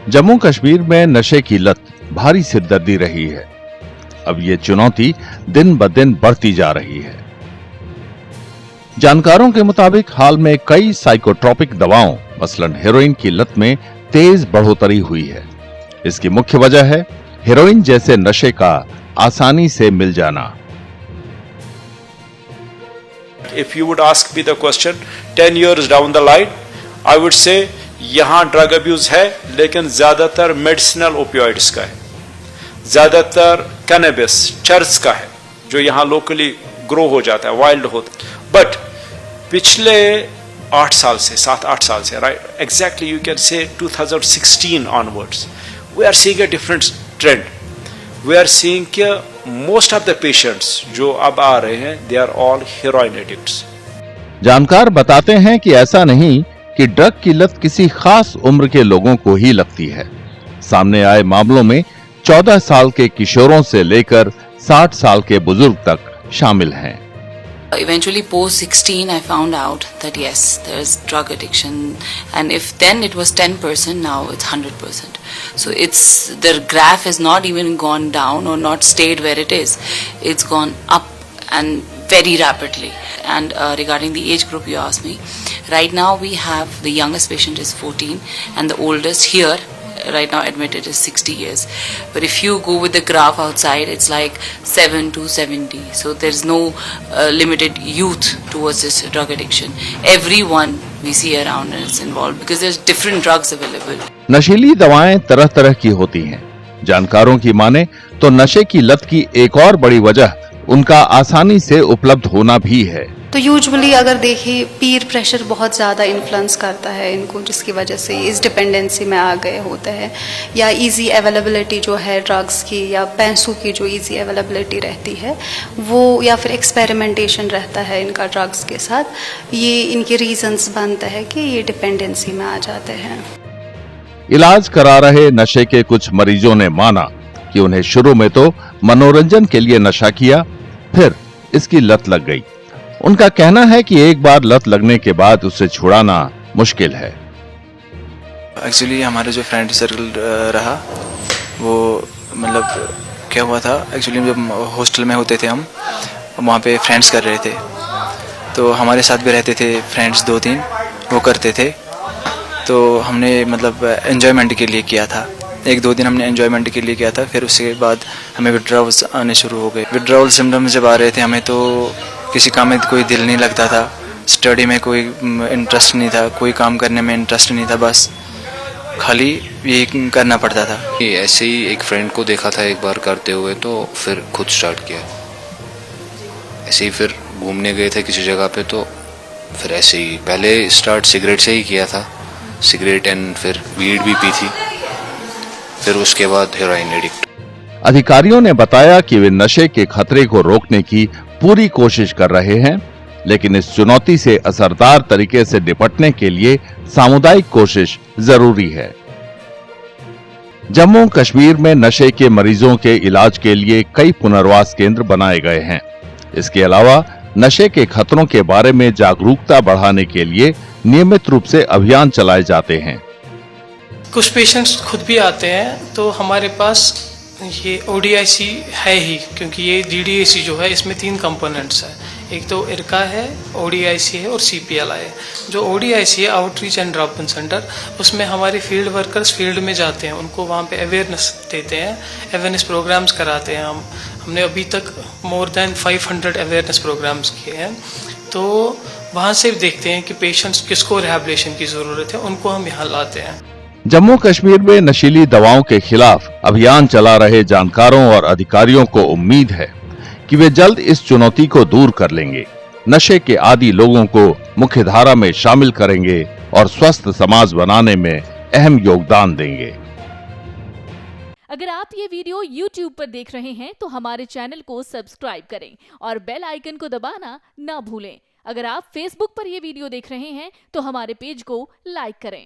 जम्मू कश्मीर में नशे की लत भारी सिरदर्दी रही है। अब ये चुनौती दिन ब दिन बढ़ती जा रही है। जानकारों के मुताबिक हाल में कई साइकोट्रोपिक दवाओं मसलन हेरोइन की लत में तेज बढ़ोतरी हुई है। इसकी मुख्य वजह है हेरोइन जैसे नशे का आसानी से मिल जाना। If you would ask me the question 10 years down the line, I would say यहाँ ड्रग अब्यूज है, लेकिन ज्यादातर मेडिसिनल ओपियोइड्स का है, ज्यादातर कैनबिस चर्च का है जो यहाँ लोकली ग्रो हो जाता है, वाइल्ड होता है। बट पिछले 8 साल से 7-8 साल से right exactly you can say 2016 onwards we are seeing a different trend. We are seeing कि मोस्ट ऑफ द पेशेंट्स जो अब आ रहे हैं they are all heroin addicts. जानकार बताते हैं कि ऐसा नहीं कि ड्रग की लत किसी खास उम्र के लोगों को ही लगती है। सामने आए मामलों में 14 साल के किशोरों से लेकर 60 साल के बुजुर्ग तक शामिल हैं। Eventually post 16 I found out that yes, there is drug addiction, and if then it was 10%, now it's 100%. So the graph has not even gone down or not stayed where it is. It's gone up and very rapidly. And regarding the age group you asked me, right now we have the youngest patient is 14 and the oldest here right now admitted is 60 years. But if you go with the graph outside, it's like 7 to 70. So there's no limited youth towards this drug addiction. Everyone we see around is involved because there's different drugs available. नशीली दवाएं तरह तरह की होती हैं। जानकारों की माने तो नशे की लत की एक और बड़ी वजह उनका आसानी से उपलब्ध होना भी है। तो यूजुअली अगर देखें पीर प्रेशर बहुत ज़्यादा इन्फ्लुएंस करता है इनको, जिसकी वजह से इस डिपेंडेंसी में आ गए होते हैं, या इजी अवेलेबिलिटी जो है ड्रग्स की या पैसों की जो इजी अवेलेबिलिटी रहती है वो, या फिर एक्सपेरिमेंटेशन रहता है इनका ड्रग्स के साथ, ये इनके रीजंस बनते हैं कि ये डिपेंडेंसी में आ जाते हैं। इलाज करा रहे नशे के कुछ मरीजों ने माना कि उन्हें शुरू में तो मनोरंजन के लिए नशा किया, फिर इसकी लत लग गई। उनका कहना है कि एक बार लत लगने के बाद उसे छुड़ाना मुश्किल है। एक्चुअली हमारा जो फ्रेंड सर्कल रहा वो मतलब क्या हुआ था, एक्चुअली जब हॉस्टल में होते थे हम वहाँ पे फ्रेंड्स कर रहे थे, तो हमारे साथ भी रहते थे फ्रेंड्स 2-3 वो करते थे, तो हमने मतलब एंजॉयमेंट के लिए किया था। 1-2 दिन हमने एंजॉयमेंट के लिए किया था, फिर उसके बाद हमें विड्रॉल्स आने शुरू हो गए। विड्रॉल सिम्टम्स जब आ रहे थे हमें, तो किसी काम में कोई दिल नहीं लगता था, स्टडी में कोई इंटरेस्ट नहीं था, कोई काम करने में इंटरेस्ट नहीं था, बस खाली यही करना पड़ता था। ऐसे ही एक फ्रेंड को देखा था एक बार करते हुए, तो फिर खुद स्टार्ट किया। ऐसे ही फिर घूमने गए थे किसी जगह पे, तो फिर ऐसे ही पहले स्टार्ट सिगरेट से ही किया था, सिगरेट एंड फिर वीड भी पी थी, फिर उसके बाद हेरोइन एडिक्ट। अधिकारियों ने बताया कि वे नशे के खतरे को रोकने की पूरी कोशिश कर रहे हैं, लेकिन इस चुनौती से असरदार तरीके से निपटने के लिए सामुदायिक कोशिश जरूरी है। जम्मू कश्मीर में नशे के मरीजों के इलाज के लिए कई पुनर्वास केंद्र बनाए गए हैं। इसके अलावा नशे के खतरों के बारे में जागरूकता बढ़ाने के लिए नियमित रूप से अभियान चलाए जाते हैं। कुछ पेशेंट्स खुद भी आते हैं, तो हमारे पास ये ODIC है ही, क्योंकि ये DDAC जो है इसमें 3 कंपोनेंट्स हैं। एक तो इरका है, ODIC है और CPLI है। जो ODIC है outreach and drop in centre, उसमें हमारे फील्ड वर्कर्स फील्ड में जाते हैं, उनको वहाँ पे अवेयरनेस देते हैं, अवेयरनेस प्रोग्राम्स कराते हैं। हमने अभी तक मोर देन 500 अवेयरनेस प्रोग्राम्स किए हैं, तो वहाँ से देखते हैं कि पेशेंट्स किसको रिहैबिलिटेशन की ज़रूरत है, उनको हम यहाँ लाते हैं। जम्मू कश्मीर में नशीली दवाओं के खिलाफ अभियान चला रहे जानकारों और अधिकारियों को उम्मीद है कि वे जल्द इस चुनौती को दूर कर लेंगे, नशे के आदी लोगों को मुख्यधारा में शामिल करेंगे और स्वस्थ समाज बनाने में अहम योगदान देंगे। अगर आप ये वीडियो YouTube पर देख रहे हैं तो हमारे चैनल को सब्सक्राइब करें और बेल आइकन को दबाना ना भूलें। अगर आप Facebook पर ये वीडियो देख रहे हैं तो हमारे पेज को लाइक करें।